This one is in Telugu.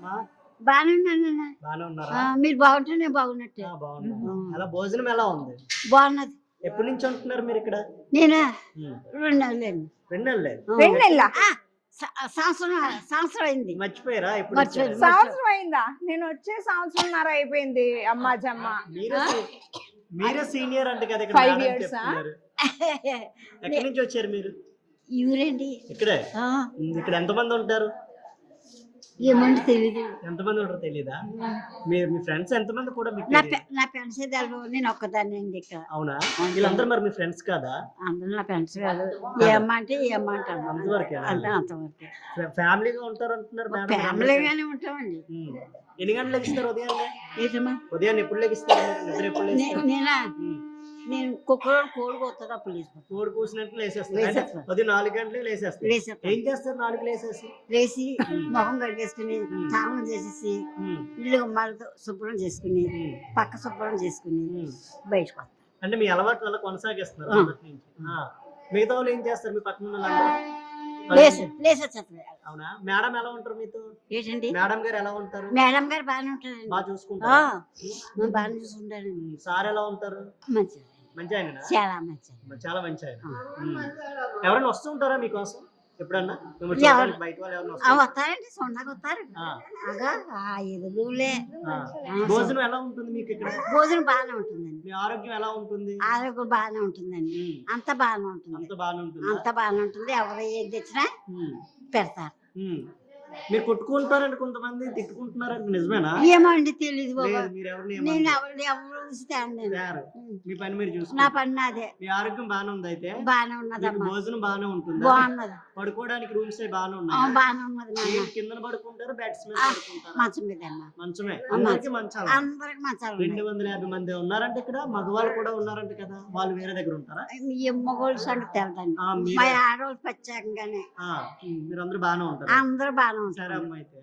అమ్మా బాగానే ఉన్నాను. బానే ఉన్నారా? మీరు బాగుంటే నేను బాగున్నట్టే. బాగున్నా. అలా భోజనం ఎలా ఉంది? బాగున్నది. ఎప్పటి నుంచి ఉంటున్నారు మీరు ఇక్కడ? నేను ఉమ్. 2 నెలలండి. 2 నెలలే. సంవత్సరం అయింది. మర్చిపోయారా? ఇప్పుడు మర్చిపోయాను. సంవత్సరం అయిందా? నేను వచ్చే సంవత్సరంన్నర అయిపోయింది. అమ్మా జమ్మ మీరే సీనియర్ అంటే కదా ఇక్కడ 5 మేడం years చెప్తున్నారు. ఎక్కడి నుంచి వచ్చారు మీరు? ఇవరండి. ఇక్కడే. ఇక్కడ ఎంతమంది ఉంటారు? ఏమంటే తెలీదు. ఎంతమంది ఉంటారో తెలీదా? మీరు మీ ఫ్రెండ్స్ ఎంతమంది కూడా మీకు నా తెలీదా? నా ఫ్రెండ్స్ నేను ఒక్కదాన్ని అండి ఇక్కడ. అవునా? వీళ్ళందరూ మరి మీ ఫ్రెండ్స్ కాదా? అందరూ నా ఫ్రెండ్స్ కాదు. ఏమ్మా అంటే ఏమ్మా అంటాను. అంతవరకేనా? అంతవరకే. ఫ్యామిలీగా ఉంటారు అంటున్నారు మేడం. ఫ్యామిలీగానే ఉంటామండి. ఎన్ని గంటలు లెగిస్తారు ఉదయాన్నే? ఏంటమ్మా? ఉదయాన్నే ఎప్పుడు లెగిస్తారు మీరు? నిద్ర ఎప్పుడు లేస్తారు? నేనా నేను కుక్కలో కోడి పోతుంది అప్పుడు లేచిపోతాను. కోడి కూసినట్టు లేసేస్తారు. అంటే ఉదయం 4 గంటలే లేసేస్తారు. ఏం చేస్తారు 4 లేసేసి? లేచి మొహం కడిగేసుకుని స్నానం చేసేసి ఇల్లు గుమ్మాలతో శుభ్రం చేసుకుని పక్క శుభ్రం చేసుకుని బయటకు వస్తాను. అంటే మీ అలవాట్లు అలా కొనసాగిస్తున్నారు మొదటి నుంచి. మిగతా వాళ్ళు ఏం చేస్తారు మీ పక్కన వాళ్ళందరూ? లేచేస్తారు. అవునా? మేడం ఎలా ఉంటారు మీతో? ఏంటండి? మేడం గారు ఎలా ఉంటారు? మేడం గారు బాగానే ఉంటారండి. బాగా చూసుకుంటారు. బాగానే చూసుకుంటారండి. సార్ ఎలా ఉంటారు? మంచిది. మంచి ఆయన. చాలా మంచిది. చాలా మంచి ఆయన. ఎవరైనా వస్తూ ఉంటారా మీకోసం ఎప్పుడన్నా? బయట వాళ్ళు ఎవరైనా వస్తారండి. సొండగా వస్తారు. ఎదురులే. భోజనం ఎలా ఉంటుంది మీకు ఇక్కడ? భోజనం బాగానే ఉంటుందండి. మీ ఆరోగ్యం ఎలా ఉంటుంది? ఆరోగ్యం బాగానే ఉంటుందండి. అంత బాగానే ఉంటుంది. అంత బాగానే ఉంటుంది. అంత బాగానే ఉంటుంది. ఎవరు ఏది తెచ్చినా పెడతారు. మీరు కొట్టుకుంటారంటే కొంతమంది తిట్టుకుంటున్నారంటే నిజమేనా? ఏమో అండి తెలీదు బాబా. మీరు ఎవరిని నేను ఎవరు మీ పని మీరు చూసుకుంటారు. నా పని నాదే. మీ ఆరోగ్యం బాగానే ఉంది. అయితే బాగానే ఉన్నదమ్మా. భోజనం బాగానే ఉంటుంది. బాగున్నది. పడుకోవడానికి రూమ్స్ బాగానే ఉన్నాయి. బాగానే ఉన్నది. కింద పడుకుంటారు, బెడ్స్ మీద పడుకుంటారు. మంచం మీద అమ్మా. మంచమే. అందరికి మంచాలు. అందరికి మంచాలు. 250 మంది ఉన్నారంటే ఇక్కడ. మగవాళ్ళు కూడా ఉన్నారంటే కదా. వాళ్ళు వేరే దగ్గర ఉంటారా? మగవాళ్ళు సంగతి తెలదండి. మా ఆడవాళ్ళు ప్రత్యేకంగానే. మీరందరూ బాగానే ఉంటారు. అందరూ బాగానే ఉంటారు. సరే అమ్మ అయితే.